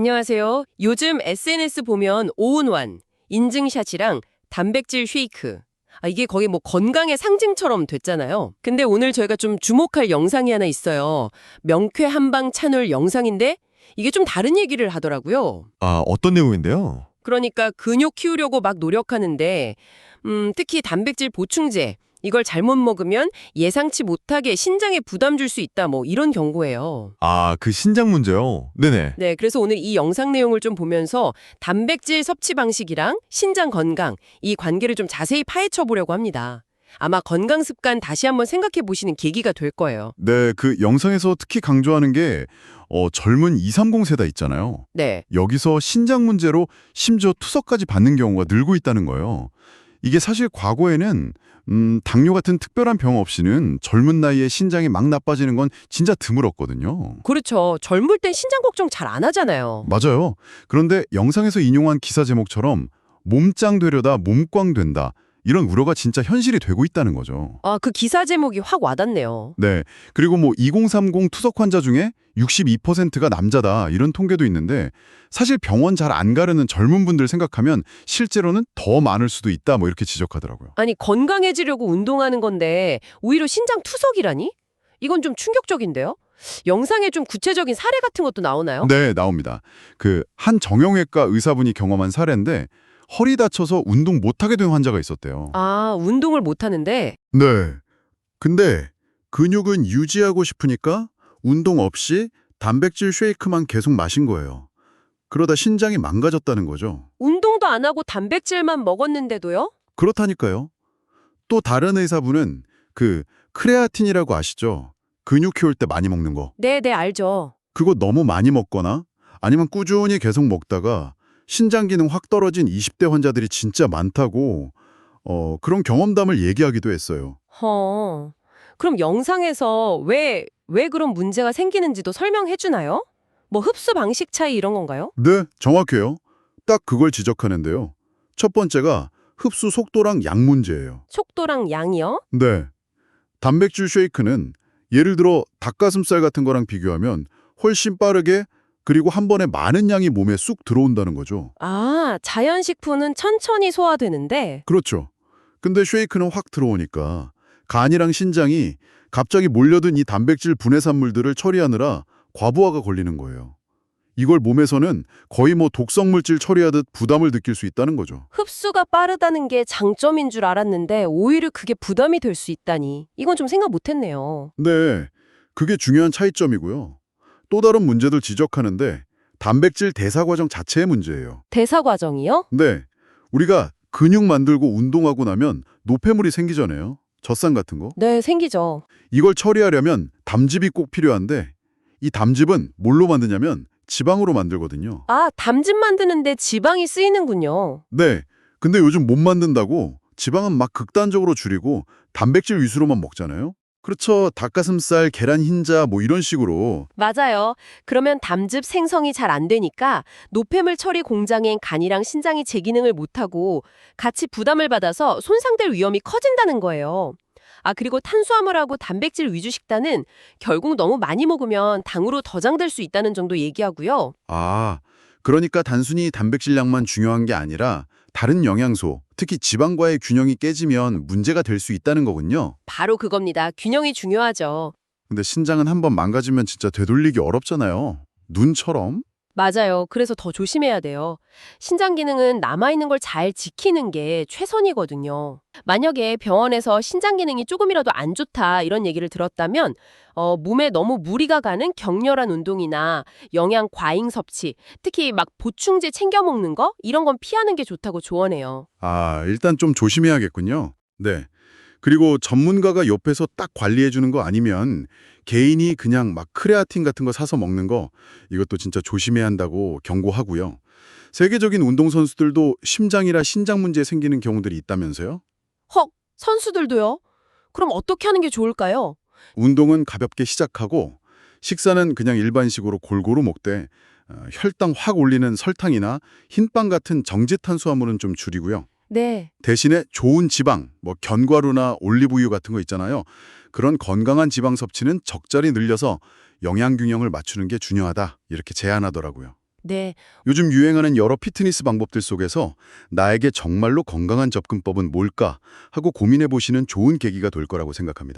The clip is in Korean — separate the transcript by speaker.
Speaker 1: 안녕하세요. 요즘 SNS 보면 오운완, 인증샷이랑 단백질 쉐이크. 이게 거의 뭐 건강의 상징처럼 됐잖아요. 근데 오늘 저희가 좀 주목할 영상이 하나 있어요. 명쾌 한방 찬울 영상인데 이게 좀 다른 얘기를 하더라고요.
Speaker 2: 어떤 내용인데요?
Speaker 1: 그러니까 근육 키우려고 막 노력하는데 특히 단백질 보충제 이걸 잘못 먹으면 예상치 못하게 신장에 부담 줄 수 있다 뭐 이런 경고예요.
Speaker 2: 그 신장 문제요? 네네.
Speaker 1: 네, 그래서 오늘 이 영상 내용을 좀 보면서 단백질 섭취 방식이랑 신장 건강, 이 관계를 좀 자세히 파헤쳐 보려고 합니다. 아마 건강 습관 다시 한번 생각해 보시는 계기가 될 거예요.
Speaker 2: 네, 그 영상에서 특히 강조하는 게 젊은 230 세대 있잖아요.
Speaker 1: 네.
Speaker 2: 여기서 신장 문제로 심지어 투석까지 받는 경우가 늘고 있다는 거예요. 이게 사실 과거에는 당뇨 같은 특별한 병 없이는 젊은 나이에 신장이 막 나빠지는 건 진짜 드물었거든요.
Speaker 1: 그렇죠. 젊을 땐 신장 걱정 잘 안 하잖아요.
Speaker 2: 맞아요. 그런데 영상에서 인용한 기사 제목처럼 몸짱 되려다 몸꽝 된다. 이런 우려가 진짜 현실이 되고 있다는 거죠.
Speaker 1: 그 기사 제목이 확 와닿네요.
Speaker 2: 네. 그리고 뭐 2030 투석 환자 중에 62%가 남자다 이런 통계도 있는데 사실 병원 잘 안 가려는 젊은 분들 생각하면 실제로는 더 많을 수도 있다 뭐 이렇게 지적하더라고요.
Speaker 1: 아니, 건강해지려고 운동하는 건데 오히려 신장 투석이라니? 이건 좀 충격적인데요? 영상에 좀 구체적인 사례 같은 것도 나오나요?
Speaker 2: 네, 나옵니다. 그 한 정형외과 의사분이 경험한 사례인데 허리 다쳐서 운동 못하게 된 환자가 있었대요.
Speaker 1: 운동을 못 하는데
Speaker 2: 네. 근데 근육은 유지하고 싶으니까 운동 없이 단백질 쉐이크만 계속 마신 거예요. 그러다 신장이 망가졌다는 거죠.
Speaker 1: 운동도 안 하고 단백질만 먹었는데도요?
Speaker 2: 그렇다니까요. 또 다른 의사분은 그 크레아틴이라고 아시죠? 근육 키울 때 많이 먹는 거.
Speaker 1: 네, 알죠.
Speaker 2: 그거 너무 많이 먹거나 아니면 꾸준히 계속 먹다가 신장 기능 확 떨어진 20대 환자들이 진짜 많다고 그런 경험담을 얘기하기도 했어요.
Speaker 1: 그럼 영상에서 왜 그런 문제가 생기는지도 설명해 주나요? 뭐 흡수 방식 차이 이런 건가요?
Speaker 2: 네, 정확해요. 딱 그걸 지적하는데요. 첫 번째가 흡수 속도랑 양 문제예요.
Speaker 1: 속도랑 양이요?
Speaker 2: 네. 단백질 쉐이크는 예를 들어 닭가슴살 같은 거랑 비교하면 훨씬 빠르게 그리고 한 번에 많은 양이 몸에 쑥 들어온다는 거죠.
Speaker 1: 자연식품은 천천히 소화되는데
Speaker 2: 그렇죠. 근데 쉐이크는 확 들어오니까 간이랑 신장이 갑자기 몰려든 이 단백질 분해산물들을 처리하느라 과부하가 걸리는 거예요. 이걸 몸에서는 거의 뭐 독성물질 처리하듯 부담을 느낄 수 있다는 거죠.
Speaker 1: 흡수가 빠르다는 게 장점인 줄 알았는데 오히려 그게 부담이 될 수 있다니. 이건 좀 생각 못 했네요.
Speaker 2: 네, 그게 중요한 차이점이고요. 또 다른 문제들 지적하는데 단백질 대사 과정 자체의 문제예요.
Speaker 1: 대사 과정이요?
Speaker 2: 네, 우리가 근육 만들고 운동하고 나면 노폐물이 생기잖아요. 젖산 같은 거.
Speaker 1: 네, 생기죠.
Speaker 2: 이걸 처리하려면 담즙이 꼭 필요한데 이 담즙은 뭘로 만드냐면 지방으로 만들거든요.
Speaker 1: 담즙 만드는데 지방이 쓰이는군요.
Speaker 2: 네, 근데 요즘 못 만든다고 지방은 막 극단적으로 줄이고 단백질 위주로만 먹잖아요. 그렇죠. 닭가슴살, 계란 흰자 뭐 이런 식으로.
Speaker 1: 맞아요. 그러면 담즙 생성이 잘 안 되니까 노폐물 처리 공장엔 간이랑 신장이 제 기능을 못하고 같이 부담을 받아서 손상될 위험이 커진다는 거예요. 그리고 탄수화물하고 단백질 위주 식단은 결국 너무 많이 먹으면 당으로 더장될 수 있다는 점도 얘기하고요.
Speaker 2: 그러니까 단순히 단백질량만 중요한 게 아니라 다른 영양소, 특히 지방과의 균형이 깨지면 문제가 될 수 있다는 거군요.
Speaker 1: 바로 그겁니다. 균형이 중요하죠.
Speaker 2: 근데 신장은 한번 망가지면 진짜 되돌리기 어렵잖아요. 눈처럼.
Speaker 1: 맞아요. 그래서 더 조심해야 돼요. 신장 기능은 남아있는 걸 잘 지키는 게 최선이거든요. 만약에 병원에서 신장 기능이 조금이라도 안 좋다 이런 얘기를 들었다면 몸에 너무 무리가 가는 격렬한 운동이나 영양 과잉 섭취, 특히 막 보충제 챙겨 먹는 거 이런 건 피하는 게 좋다고 조언해요.
Speaker 2: 일단 좀 조심해야겠군요. 네. 그리고 전문가가 옆에서 딱 관리해주는 거 아니면 개인이 그냥 막 크레아틴 같은 거 사서 먹는 거 이것도 진짜 조심해야 한다고 경고하고요. 세계적인 운동선수들도 심장이라 신장 문제 생기는 경우들이 있다면서요?
Speaker 1: 헉, 선수들도요? 그럼 어떻게 하는 게 좋을까요?
Speaker 2: 운동은 가볍게 시작하고 식사는 그냥 일반식으로 골고루 먹되 혈당 확 올리는 설탕이나 흰빵 같은 정제 탄수화물은 좀 줄이고요.
Speaker 1: 네.
Speaker 2: 대신에 좋은 지방, 뭐 견과류나 올리브유 같은 거 있잖아요. 그런 건강한 지방 섭취는 적절히 늘려서 영양 균형을 맞추는 게 중요하다. 이렇게 제안하더라고요.
Speaker 1: 네,
Speaker 2: 요즘 유행하는 여러 피트니스 방법들 속에서 나에게 정말로 건강한 접근법은 뭘까 하고 고민해 보시는 좋은 계기가 될 거라고 생각합니다.